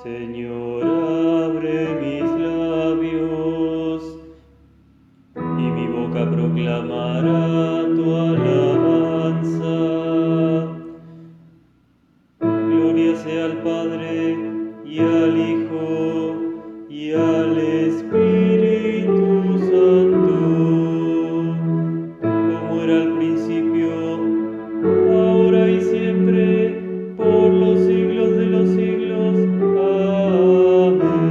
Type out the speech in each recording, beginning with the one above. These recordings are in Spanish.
Señor, abre mis labios y mi boca proclamará tu alabanza. Gloria sea al Padre y al Hijo y al Espíritu Santo, como era al principio, ahora y siempre, por los siglos de los siglos. Amén.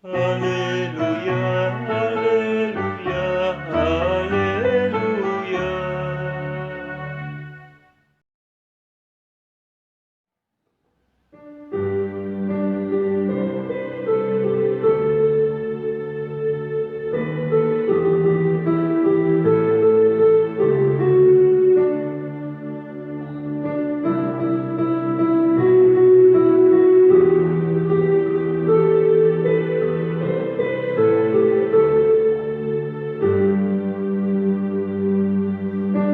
Aleluya, aleluya, aleluya.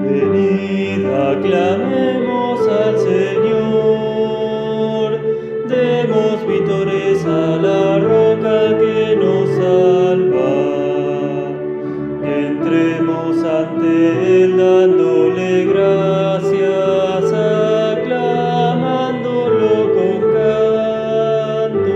Venid, aclamemos al Señor, demos vítores a la roca que nos salva. Entremos ante Él dándole gracias, aclamándolo con cantos,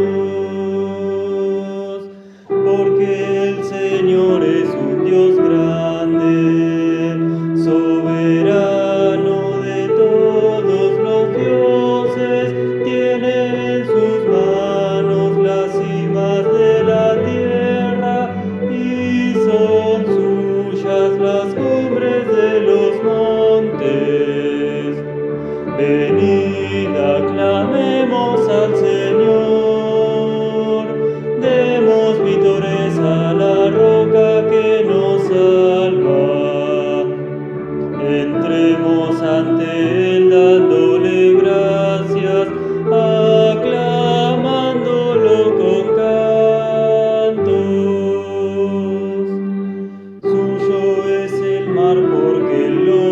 porque el Señor es un Dios grande, soberano de todos los dioses, tiene en sus manos las cimas de la tierra y son suyas las cumbres de los montes. Venid, aclamemos al Señor, demos vítores a la roca que nos salva. Entremos ante Él dándole gracias, aclamándolo con cantos. Suyo es el mar porque Él lo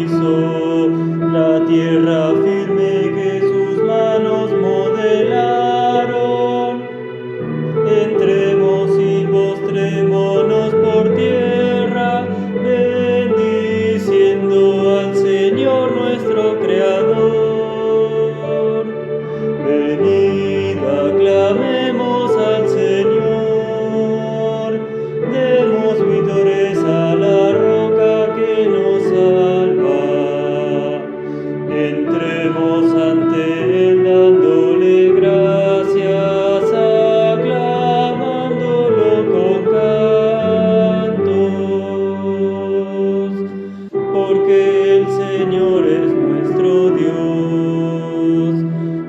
hizo, la tierra firme que sus manos modelaron. Entremos y postrémonos por tierra, bendiciendo al Señor nuestro Creador. Venid, aclamemos al Señor, demos vítores a la roca que nos salva. Entremos ante Él dándole gracias, aclamándolo con cantos, porque el Señor es nuestro Dios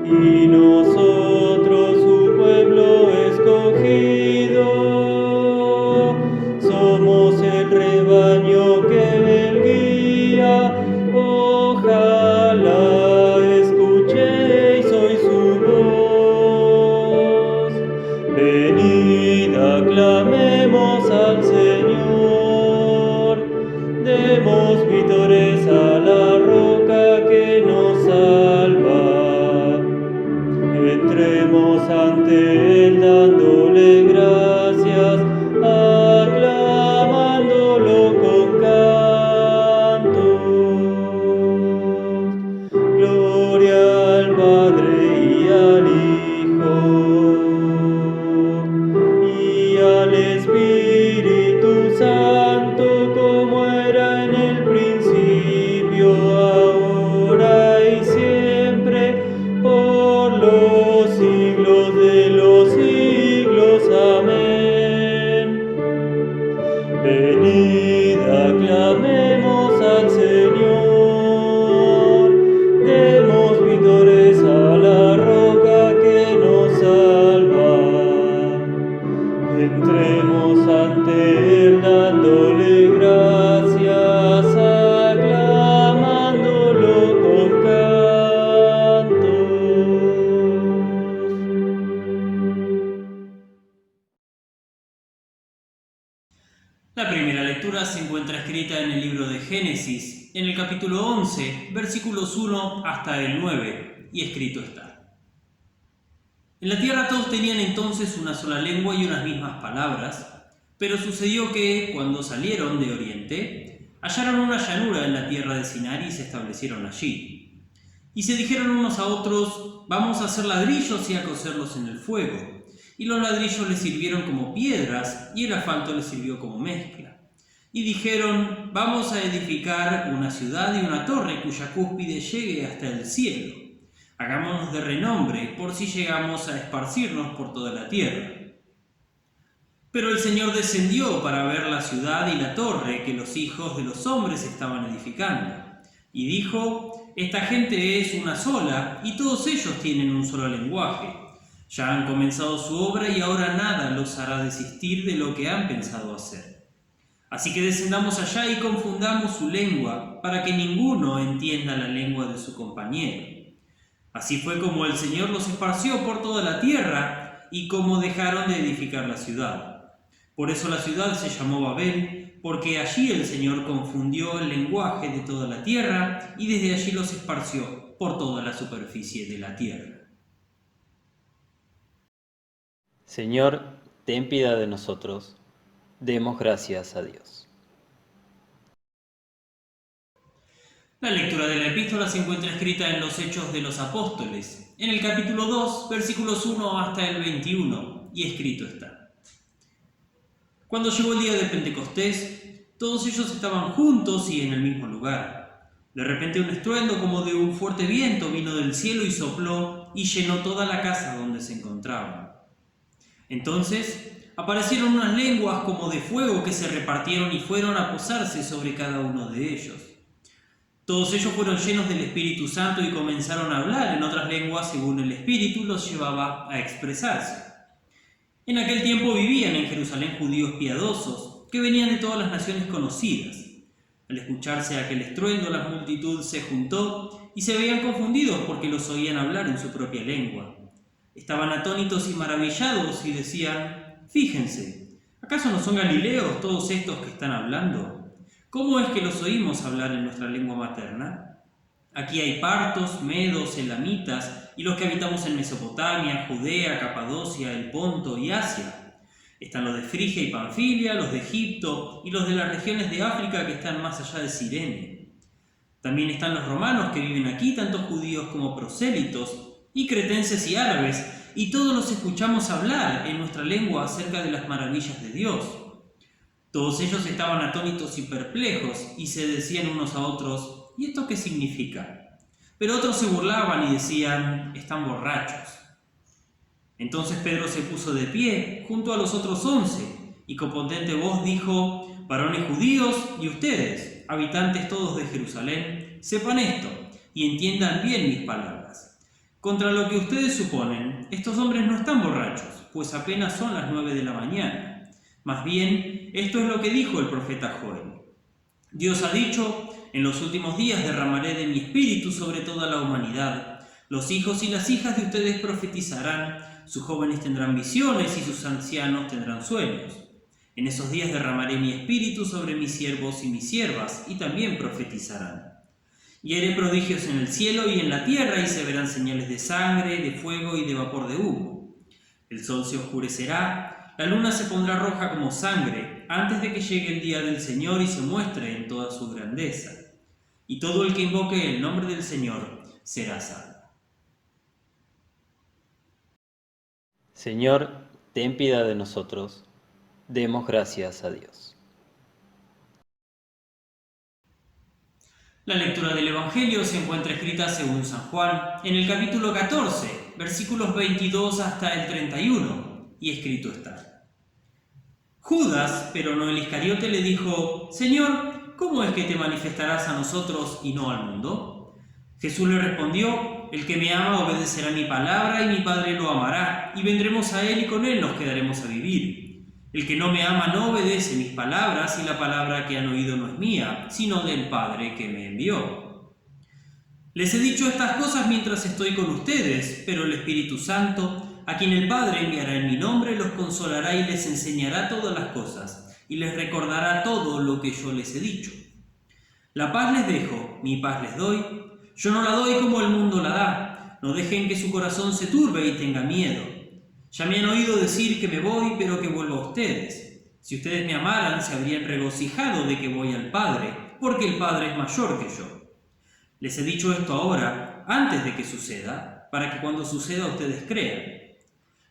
y nosotros su pueblo escogido. Somos el rebaño que Él guía, ojalá escuchéis hoy su voz. Venid, aclamemos al Señor, demos vítores a la roca que nos salva. Entremos ante Él dándole gracias, aclamándolo con cantos. Gloria al Padre y al Hijo y al Espíritu Santo, como era en el principio, ahora y siempre, por los siglos de los siglos. Amén. Venid, aclamemos al Señor, demos vítores a la roca que nos salva. Entremos ante Él dándole gracias, aclamándolo con cantos. La primera lectura se encuentra escrita en el libro de Génesis, en el capítulo 11, versículos 1 hasta el 9, y escrito está: En la tierra todos tenían entonces una sola lengua y unas mismas palabras, pero sucedió que, cuando salieron de Oriente, hallaron una llanura en la tierra de Sinar y se establecieron allí. Y se dijeron unos a otros: vamos a hacer ladrillos y a cocerlos en el fuego. Y los ladrillos les sirvieron como piedras y el asfalto les sirvió como mezcla. Y dijeron: vamos a edificar una ciudad y una torre cuya cúspide llegue hasta el cielo. Hagámonos de renombre por si llegamos a esparcirnos por toda la tierra. Pero el Señor descendió para ver la ciudad y la torre que los hijos de los hombres estaban edificando. Y dijo: esta gente es una sola y todos ellos tienen un solo lenguaje. Ya han comenzado su obra y ahora nada los hará desistir de lo que han pensado hacer. Así que descendamos allá y confundamos su lengua, para que ninguno entienda la lengua de su compañero. Así fue como el Señor los esparció por toda la tierra y como dejaron de edificar la ciudad. Por eso la ciudad se llamó Babel, porque allí el Señor confundió el lenguaje de toda la tierra y desde allí los esparció por toda la superficie de la tierra. Señor, ten piedad de nosotros. Demos gracias a Dios. La lectura de la epístola se encuentra escrita en los Hechos de los Apóstoles, en el capítulo 2, versículos 1 hasta el 21, y escrito está: Cuando llegó el día de Pentecostés, todos ellos estaban juntos y en el mismo lugar. De repente un estruendo como de un fuerte viento vino del cielo y sopló y llenó toda la casa donde se encontraban. Entonces aparecieron unas lenguas como de fuego que se repartieron y fueron a posarse sobre cada uno de ellos. Todos ellos fueron llenos del Espíritu Santo y comenzaron a hablar en otras lenguas según el Espíritu los llevaba a expresarse. En aquel tiempo vivían en Jerusalén judíos piadosos que venían de todas las naciones conocidas. Al escucharse aquel estruendo, la multitud se juntó y se veían confundidos porque los oían hablar en su propia lengua. Estaban atónitos y maravillados y decían: fíjense, ¿acaso no son galileos todos estos que están hablando? ¿Cómo es que los oímos hablar en nuestra lengua materna? Aquí hay partos, medos, elamitas y los que habitamos en Mesopotamia, Judea, Capadocia, el Ponto y Asia. Están los de Frigia y Panfilia, los de Egipto y los de las regiones de África que están más allá de Cirene. También están los romanos que viven aquí, tanto judíos como prosélitos, y cretenses y árabes, y todos los escuchamos hablar en nuestra lengua acerca de las maravillas de Dios. Todos ellos estaban atónitos y perplejos, y se decían unos a otros: ¿y esto qué significa? Pero otros se burlaban y decían: están borrachos. Entonces Pedro se puso de pie junto a los otros 11, y con potente voz dijo: varones judíos y ustedes, habitantes todos de Jerusalén, sepan esto, y entiendan bien mis palabras. Contra lo que ustedes suponen, estos hombres no están borrachos, pues apenas son las 9 de la mañana. Más bien, esto es lo que dijo el profeta Joel. Dios ha dicho: en los últimos días derramaré de mi espíritu sobre toda la humanidad. Los hijos y las hijas de ustedes profetizarán, sus jóvenes tendrán visiones y sus ancianos tendrán sueños. En esos días derramaré mi espíritu sobre mis siervos y mis siervas, y también profetizarán. Y haré prodigios en el cielo y en la tierra, y se verán señales de sangre, de fuego y de vapor de humo. El sol se oscurecerá, la luna se pondrá roja como sangre, antes de que llegue el día del Señor y se muestre en toda su grandeza. Y todo el que invoque el nombre del Señor será salvo. Señor, ten piedad de nosotros. Demos gracias a Dios. La lectura del Evangelio se encuentra escrita según San Juan en el capítulo 14, versículos 22 hasta el 31, y escrito está: Judas, pero no el Iscariote, le dijo: Señor, ¿cómo es que te manifestarás a nosotros y no al mundo? Jesús le respondió: el que me ama obedecerá mi palabra, y mi Padre lo amará, y vendremos a él y con él nos quedaremos a vivir. El que no me ama no obedece mis palabras, y la palabra que han oído no es mía, sino del Padre que me envió. Les he dicho estas cosas mientras estoy con ustedes, pero el Espíritu Santo, a quien el Padre enviará en mi nombre, los consolará y les enseñará todas las cosas, y les recordará todo lo que yo les he dicho. La paz les dejo, mi paz les doy. Yo no la doy como el mundo la da. No dejen que su corazón se turbe y tenga miedo. Ya me han oído decir que me voy, pero que vuelvo a ustedes. Si ustedes me amaran, se habrían regocijado de que voy al Padre, porque el Padre es mayor que yo. Les he dicho esto ahora, antes de que suceda, para que cuando suceda ustedes crean.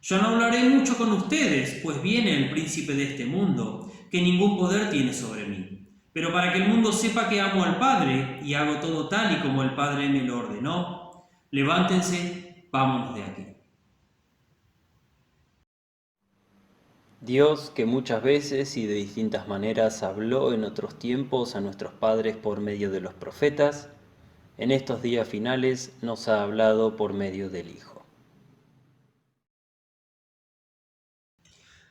Yo no hablaré mucho con ustedes, pues viene el príncipe de este mundo, que ningún poder tiene sobre mí. Pero para que el mundo sepa que amo al Padre y hago todo tal y como el Padre me lo ordenó, levántense, vámonos de aquí. Dios, que muchas veces y de distintas maneras habló en otros tiempos a nuestros padres por medio de los profetas, en estos días finales nos ha hablado por medio del Hijo.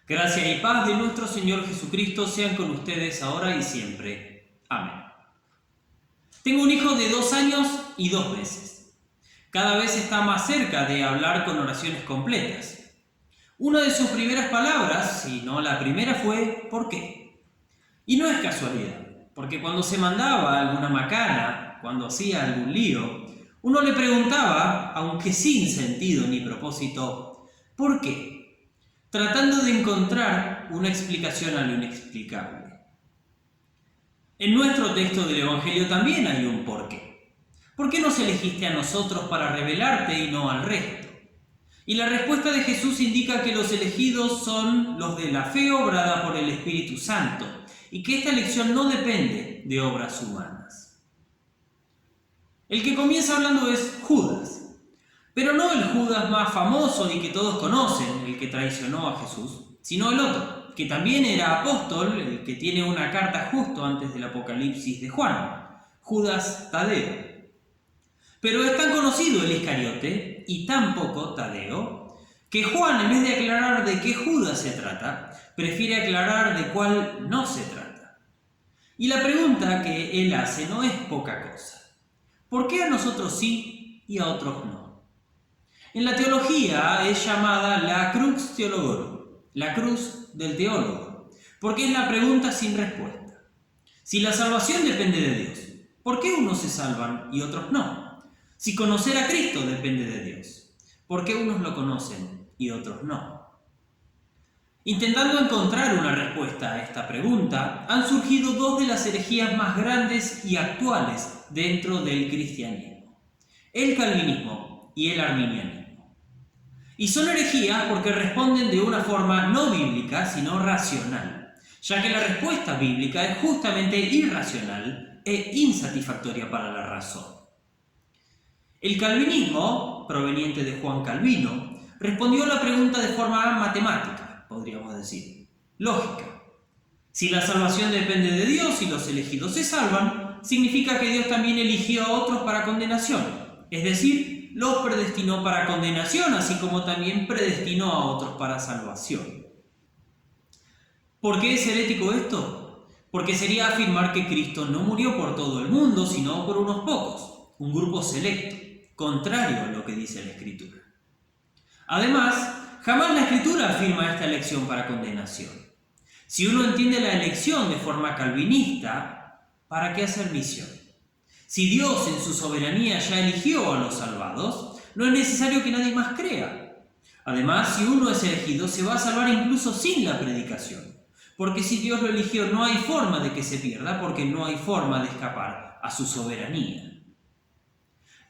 Gracia y paz de nuestro Señor Jesucristo sean con ustedes ahora y siempre. Amén. Tengo un hijo de 2 años y 2 meses. Cada vez está más cerca de hablar con oraciones completas. Una de sus primeras palabras, si no la primera, fue ¿por qué? Y no es casualidad, porque cuando se mandaba alguna macana, cuando hacía algún lío, uno le preguntaba, aunque sin sentido ni propósito, ¿por qué? Tratando de encontrar una explicación a lo inexplicable. En nuestro texto del Evangelio también hay un por qué. ¿Por qué nos elegiste a nosotros para revelarte y no al resto? Y la respuesta de Jesús indica que los elegidos son los de la fe obrada por el Espíritu Santo y que esta elección no depende de obras humanas. El que comienza hablando es Judas, pero no el Judas más famoso y que todos conocen, el que traicionó a Jesús, sino el otro, que también era apóstol, el que tiene una carta justo antes del Apocalipsis de Juan, Judas Tadeo. Pero es tan conocido el Iscariote, y tan poco Tadeo, que Juan, en vez de aclarar de qué Judas se trata, prefiere aclarar de cuál no se trata. Y la pregunta que él hace no es poca cosa. ¿Por qué a nosotros sí y a otros no? En la teología es llamada la crux theologorum, la cruz del teólogo, porque es la pregunta sin respuesta. Si la salvación depende de Dios, ¿por qué unos se salvan y otros no? Si conocer a Cristo depende de Dios, ¿por qué unos lo conocen y otros no? Intentando encontrar una respuesta a esta pregunta, han surgido 2 de las herejías más grandes y actuales dentro del cristianismo: el calvinismo y el arminianismo. Y son herejías porque responden de una forma no bíblica, sino racional, ya que la respuesta bíblica es justamente irracional e insatisfactoria para la razón. El calvinismo, proveniente de Juan Calvino, respondió a la pregunta de forma matemática, podríamos decir, lógica. Si la salvación depende de Dios y los elegidos se salvan, significa que Dios también eligió a otros para condenación, es decir, los predestinó para condenación, así como también predestinó a otros para salvación. ¿Por qué es herético esto? Porque sería afirmar que Cristo no murió por todo el mundo, sino por unos pocos, un grupo selecto, contrario a lo que dice la Escritura. Además, jamás la Escritura afirma esta elección para condenación. Si uno entiende la elección de forma calvinista, ¿para qué hacer misión? Si Dios en su soberanía ya eligió a los salvados, no es necesario que nadie más crea. Además, si uno es elegido, se va a salvar incluso sin la predicación. Porque si Dios lo eligió, no hay forma de que se pierda, porque no hay forma de escapar a su soberanía.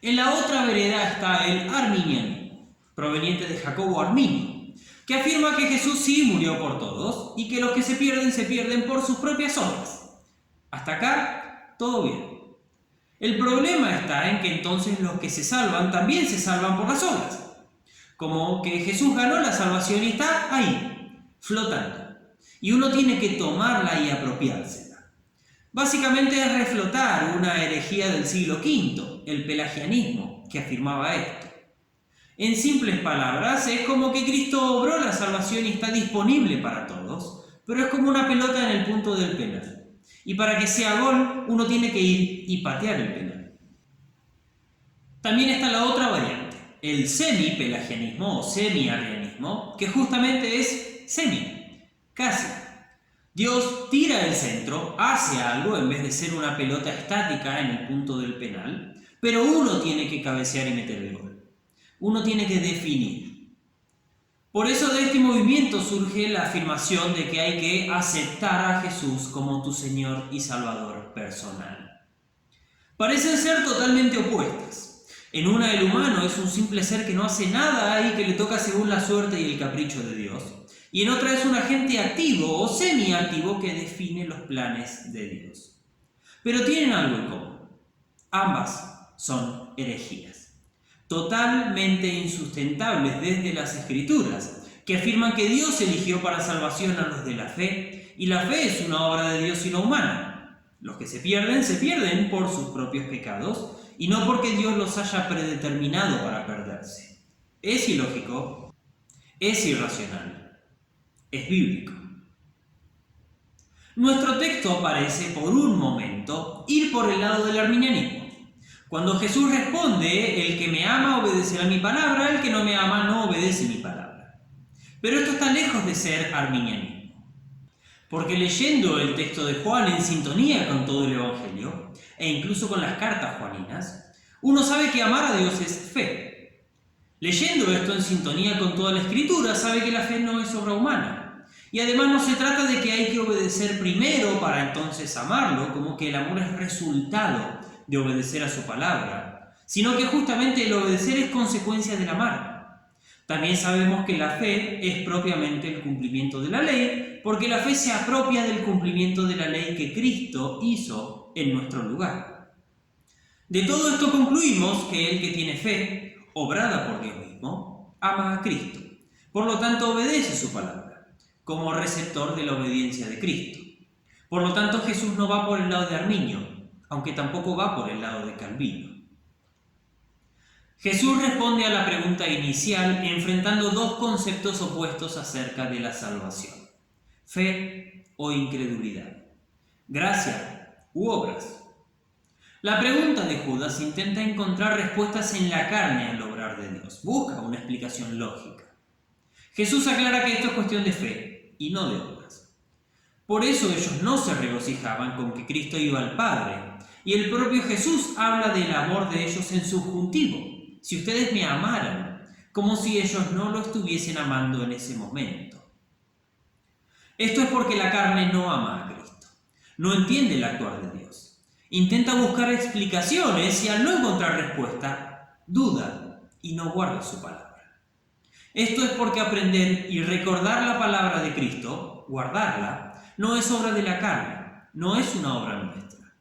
En la otra vereda está el arminianismo, proveniente de Jacobo Arminio, que afirma que Jesús sí murió por todos y que los que se pierden por sus propias obras. Hasta acá, todo bien. El problema está en que entonces los que se salvan también se salvan por las obras. Como que Jesús ganó la salvación y está ahí, flotando. Y uno tiene que tomarla y apropiársela. Básicamente es reflotar una herejía del siglo V, el pelagianismo, que afirmaba esto. En simples palabras, es como que Cristo obró la salvación y está disponible para todos, pero es como una pelota en el punto del penal. Y para que sea gol, uno tiene que ir y patear el penal. También está la otra variante, el semi-pelagianismo o semi-arrianismo, que justamente es semi, casi. Dios tira el centro, hace algo en vez de ser una pelota estática en el punto del penal, pero uno tiene que cabecear y meter el gol. Uno tiene que definir. Por eso de este movimiento surge la afirmación de que hay que aceptar a Jesús como tu Señor y Salvador personal. Parecen ser totalmente opuestas. En una, el humano es un simple ser que no hace nada y que le toca según la suerte y el capricho de Dios. Y en otra es un agente activo o semiactivo que define los planes de Dios. Pero tienen algo en común. Ambas son herejías, totalmente insustentables desde las Escrituras, que afirman que Dios eligió para salvación a los de la fe, y la fe es una obra de Dios y no humana. Los que se pierden por sus propios pecados, y no porque Dios los haya predeterminado para perderse. Es ilógico, es irracional. Es bíblico. Nuestro texto parece por un momento ir por el lado del arminianismo. Cuando Jesús responde, el que me ama obedecerá mi palabra, el que no me ama no obedece mi palabra. Pero esto está lejos de ser arminianismo. Porque leyendo el texto de Juan en sintonía con todo el Evangelio, e incluso con las cartas juaninas, uno sabe que amar a Dios es fe. Leyendo esto en sintonía con toda la Escritura, sabe que la fe no es obra humana. Y además no se trata de que hay que obedecer primero para entonces amarlo, como que el amor es resultado de obedecer a su palabra, sino que justamente el obedecer es consecuencia del amar. También sabemos que la fe es propiamente el cumplimiento de la ley, porque la fe se apropia del cumplimiento de la ley que Cristo hizo en nuestro lugar. De todo esto concluimos que el que tiene fe, obrada por Dios mismo, ama a Cristo. Por lo tanto, obedece su palabra como receptor de la obediencia de Cristo. Por lo tanto, Jesús no va por el lado de Arminio, aunque tampoco va por el lado de Calvino. Jesús responde a la pregunta inicial enfrentando dos conceptos opuestos acerca de la salvación: fe o incredulidad, gracia u obras. La pregunta de Judas intenta encontrar respuestas en la carne al obrar de Dios, busca una explicación lógica. Jesús aclara que esto es cuestión de fe y no de obras. Por eso ellos no se regocijaban con que Cristo iba al Padre, y el propio Jesús habla del amor de ellos en subjuntivo: si ustedes me amaran, como si ellos no lo estuviesen amando en ese momento. Esto es porque la carne no ama a Cristo, no entiende el actuar de Dios, intenta buscar explicaciones y al no encontrar respuesta, duda y no guarda su palabra. Esto es porque aprender y recordar la palabra de Cristo, guardarla, no es obra de la carne, no es una obra nuestra.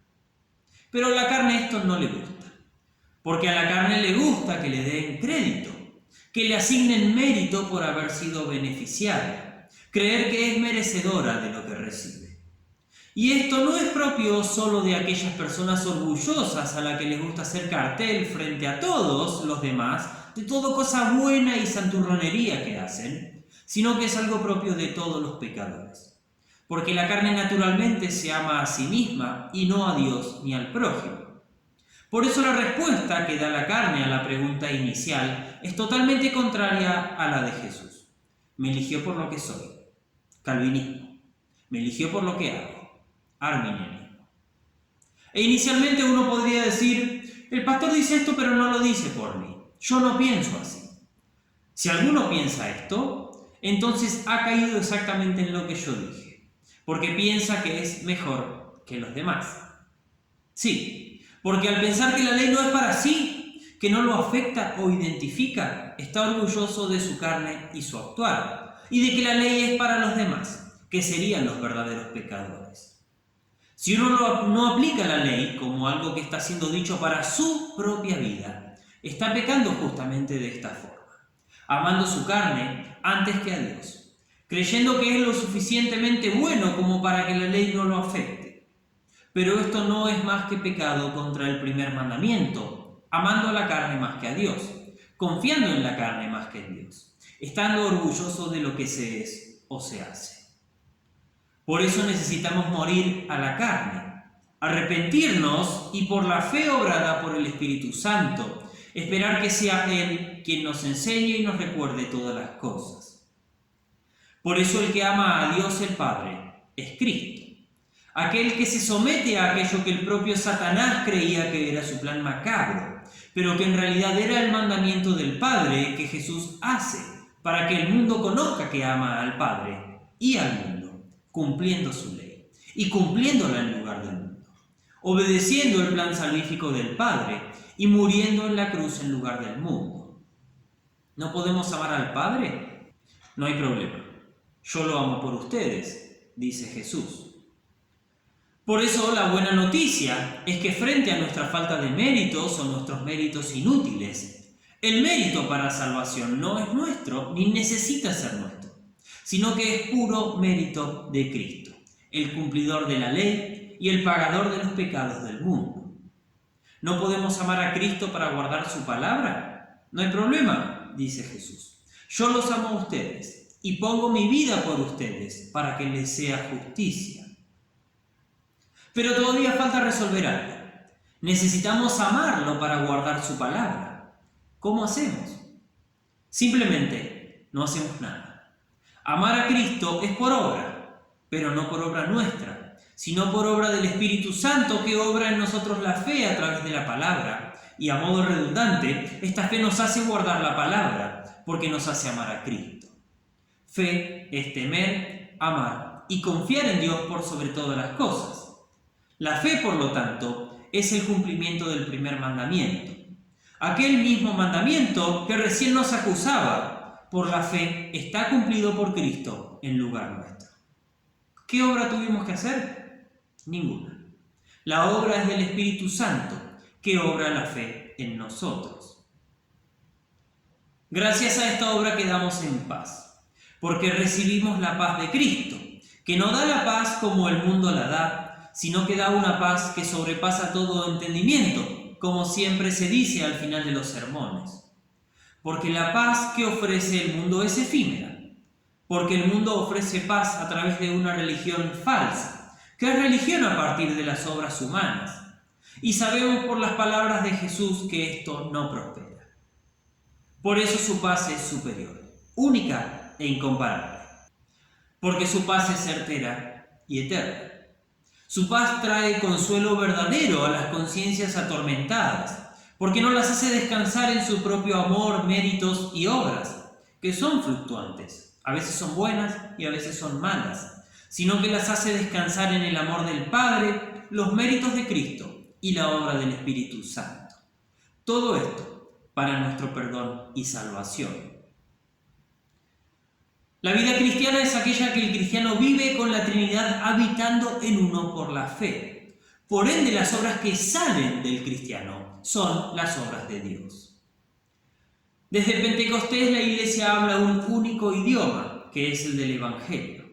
Pero a la carne esto no le gusta, porque a la carne le gusta que le den crédito, que le asignen mérito por haber sido beneficiaria, creer que es merecedora de lo que recibe. Y esto no es propio solo de aquellas personas orgullosas a las que les gusta hacer cartel frente a todos los demás de toda cosa buena y santurronería que hacen, sino que es algo propio de todos los pecadores. Porque la carne naturalmente se ama a sí misma y no a Dios ni al prójimo. Por eso la respuesta que da la carne a la pregunta inicial es totalmente contraria a la de Jesús. Me eligió por lo que soy, calvinismo. Me eligió por lo que hago, arminianismo. E inicialmente uno podría decir, el pastor dice esto pero no lo dice por mí. Yo no pienso así. Si alguno piensa esto, entonces ha caído exactamente en lo que yo dije, porque piensa que es mejor que los demás. Sí, porque al pensar que la ley no es para sí, que no lo afecta o identifica, está orgulloso de su carne y su actuar, y de que la ley es para los demás, que serían los verdaderos pecadores. Si uno no aplica la ley como algo que está siendo dicho para su propia vida, está pecando justamente de esta forma, amando su carne antes que a Dios, creyendo que es lo suficientemente bueno como para que la ley no lo afecte. Pero esto no es más que pecado contra el primer mandamiento, amando a la carne más que a Dios, confiando en la carne más que en Dios, estando orgulloso de lo que se es o se hace. Por eso necesitamos morir a la carne, arrepentirnos y por la fe obrada por el Espíritu Santo, esperar que sea Él quien nos enseñe y nos recuerde todas las cosas. Por eso el que ama a Dios el Padre es Cristo. Aquel que se somete a aquello que el propio Satanás creía que era su plan macabro, pero que en realidad era el mandamiento del Padre que Jesús hace para que el mundo conozca que ama al Padre y al mundo, cumpliendo su ley y cumpliéndola en lugar del mundo, obedeciendo el plan salvífico del Padre y muriendo en la cruz en lugar del mundo. ¿No podemos amar al Padre? No hay problema. Yo lo amo por ustedes, dice Jesús. Por eso la buena noticia es que frente a nuestra falta de méritos o nuestros méritos inútiles, el mérito para salvación no es nuestro ni necesita ser nuestro, sino que es puro mérito de Cristo, el cumplidor de la ley y el pagador de los pecados del mundo. ¿No podemos amar a Cristo para guardar su palabra? No hay problema, dice Jesús. Yo los amo a ustedes y pongo mi vida por ustedes para que les sea justicia. Pero todavía falta resolver algo. Necesitamos amarlo para guardar su palabra. ¿Cómo hacemos? Simplemente no hacemos nada. Amar a Cristo es por obra, pero no por obra nuestra, sino por obra del Espíritu Santo que obra en nosotros la fe a través de la palabra. Y a modo redundante, esta fe nos hace guardar la palabra, porque nos hace amar a Cristo. Fe es temer, amar y confiar en Dios por sobre todas las cosas. La fe, por lo tanto, es el cumplimiento del primer mandamiento. Aquel mismo mandamiento que recién nos acusaba, por la fe, está cumplido por Cristo en lugar nuestro. ¿Qué obra tuvimos que hacer? Ninguna. La obra es del Espíritu Santo, que obra la fe en nosotros. Gracias a esta obra quedamos en paz, porque recibimos la paz de Cristo, que no da la paz como el mundo la da, sino que da una paz que sobrepasa todo entendimiento, como siempre se dice al final de los sermones. Porque la paz que ofrece el mundo es efímera, porque el mundo ofrece paz a través de una religión falsa, que es religión a partir de las obras humanas, y sabemos por las palabras de Jesús que esto no prospera. Por eso su paz es superior, única e incomparable, porque su paz es certera y eterna. Su paz trae consuelo verdadero a las conciencias atormentadas, porque no las hace descansar en su propio amor, méritos y obras, que son fluctuantes. A veces son buenas y a veces son malas, sino que las hace descansar en el amor del Padre, los méritos de Cristo y la obra del Espíritu Santo. Todo esto para nuestro perdón y salvación. La vida cristiana es aquella que el cristiano vive con la Trinidad habitando en uno por la fe. Por ende, las obras que salen del cristiano son las obras de Dios. Desde Pentecostés la Iglesia habla un único idioma, que es el del Evangelio.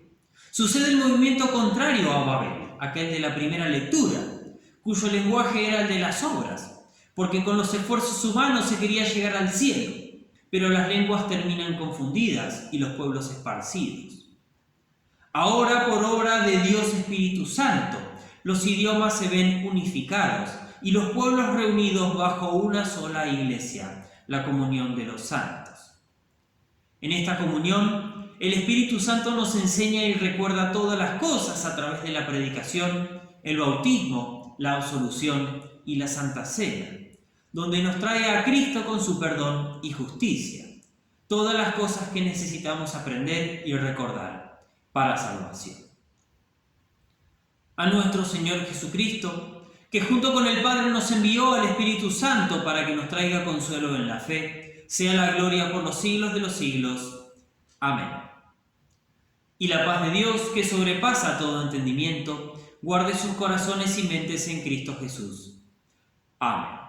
Sucede el movimiento contrario a Babel, aquel de la primera lectura, cuyo lenguaje era el de las obras, porque con los esfuerzos humanos se quería llegar al cielo. Pero las lenguas terminan confundidas y los pueblos esparcidos. Ahora, por obra de Dios Espíritu Santo, los idiomas se ven unificados y los pueblos reunidos bajo una sola iglesia, la comunión de los santos. En esta comunión, el Espíritu Santo nos enseña y recuerda todas las cosas a través de la predicación, el bautismo, la absolución y la Santa Cena, donde nos trae a Cristo con su perdón y justicia, todas las cosas que necesitamos aprender y recordar para salvación. A nuestro Señor Jesucristo, que junto con el Padre nos envió al Espíritu Santo para que nos traiga consuelo en la fe, sea la gloria por los siglos de los siglos. Amén. Y la paz de Dios, que sobrepasa todo entendimiento, guarde sus corazones y mentes en Cristo Jesús. Amén.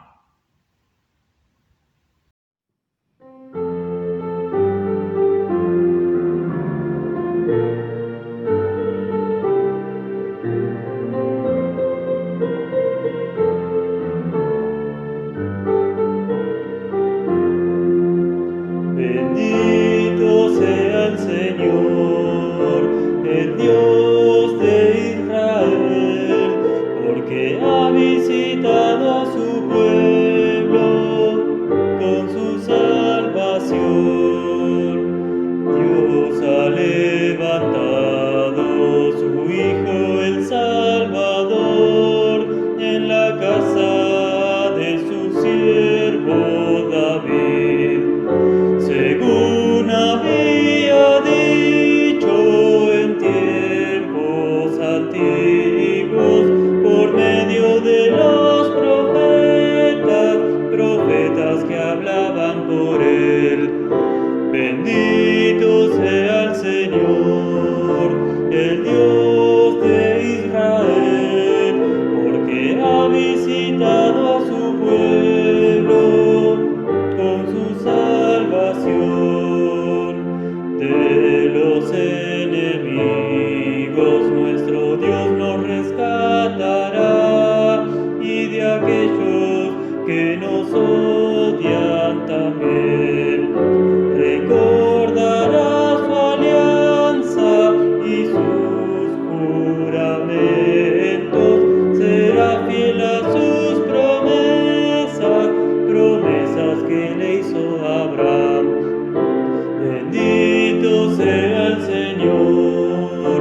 Bendito sea el Señor, el Dios de Israel, porque ha visitado a su pueblo profetas que hablaban por él. Bendito sea el Señor, el Dios de Israel, porque ha visitado a su pueblo con su salvación. De los enemigos nuestro Dios nos rescatará, y de aquellos que nos odian también. Recordará su alianza y sus juramentos, será fiel a sus promesas que le hizo Abraham. Bendito sea el Señor,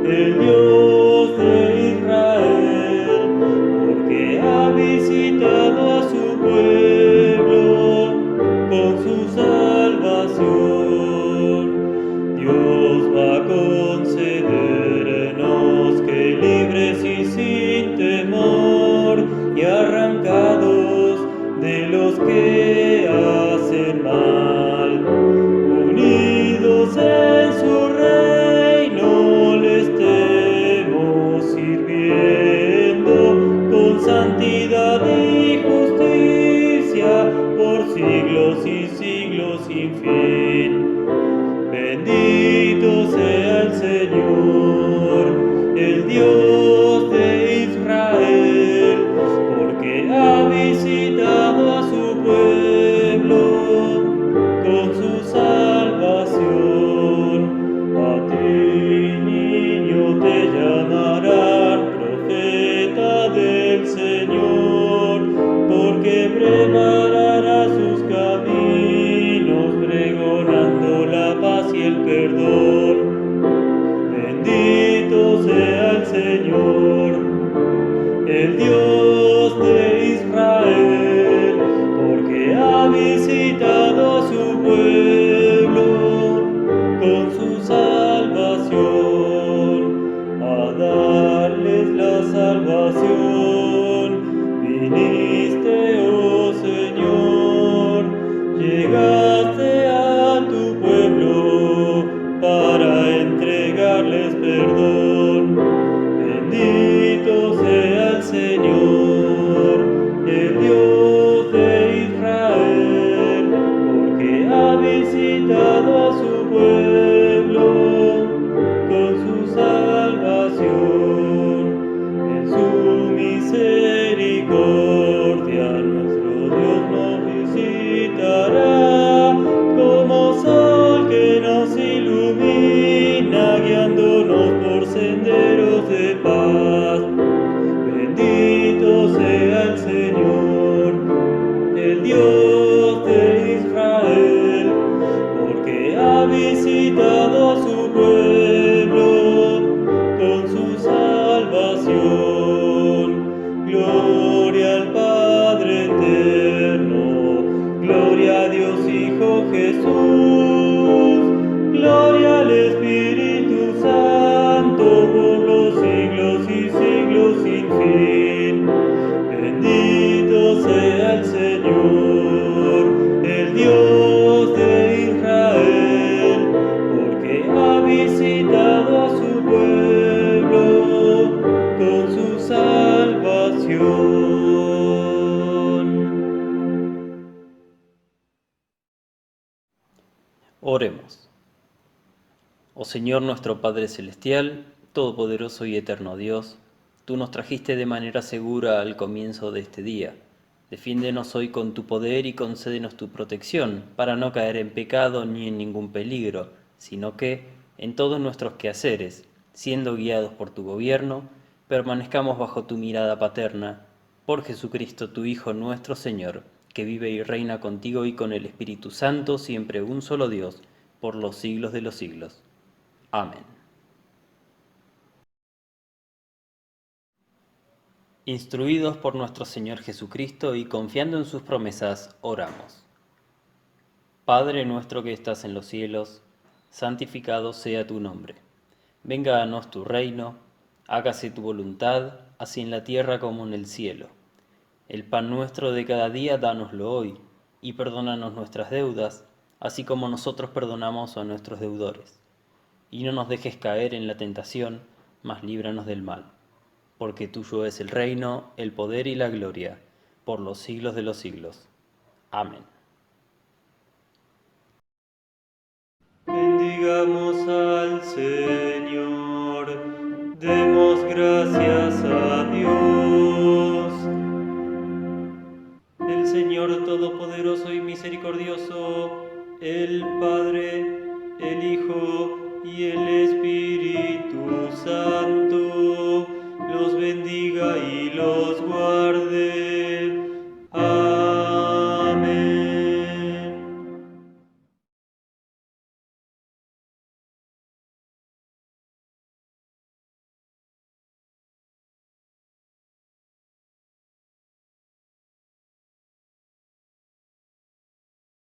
el Dios de Israel, porque ha visitado a su pueblo con su salvación. Dios va a concedernos que libres y sin temor y arrancados de los que hacen mal, unidos en su reino, le estemos sirviendo con santidad y justicia por siglos y siglos sin fin. Bendito sea el Señor, el Dios de Israel, porque ha visitado a su pueblo con su salvación. A ti, niño, te llamarán profeta del Señor, porque preparará sus caminos, pregonando la paz y el perdón. Bendito sea el Señor, el Dios de Israel, porque ha visitado a su pueblo con su salvación, a darles la salvación. Viniste, oh Señor, llegaste a tu pueblo para entregarles perdón. Bendito sea el Señor, el Dios de Israel, porque ha visitado a su pueblo con su salvación. En su misericordia nuestro Dios nos visitará, como sol que nos ilumina, guiándonos por senderos de paz. Bendito sea el Señor, el Dios de Israel, porque ha visitado a su pueblo con su salvación. Gloria al Padre eterno, gloria a Dios Hijo Jesús, gloria al Espíritu Santo por los siglos y siglos sin fin. Bendito sea el Señor, el Dios de Israel, porque ha visitado a su pueblo con su salvación. Oremos. Oh Señor nuestro Padre Celestial, Todopoderoso y Eterno Dios, tú nos trajiste de manera segura al comienzo de este día. Defiéndenos hoy con tu poder y concédenos tu protección, para no caer en pecado ni en ningún peligro, sino que, en todos nuestros quehaceres, siendo guiados por tu gobierno, permanezcamos bajo tu mirada paterna, por Jesucristo tu Hijo nuestro Señor, que vive y reina contigo y con el Espíritu Santo, siempre un solo Dios, por los siglos de los siglos. Amén. Instruidos por nuestro Señor Jesucristo y confiando en sus promesas, oramos. Padre nuestro que estás en los cielos, santificado sea tu nombre. Venga a nos tu reino, hágase tu voluntad, así en la tierra como en el cielo. El pan nuestro de cada día, dánoslo hoy. y perdónanos nuestras deudas, así como nosotros perdonamos a nuestros deudores. Y no nos dejes caer en la tentación, mas líbranos del mal. Porque tuyo es el reino, el poder y la gloria, por los siglos de los siglos. Amén. Bendigamos al Señor, demos gracias a Dios. El Señor Todopoderoso y Misericordioso, el Padre, el Hijo y el Espíritu Santo,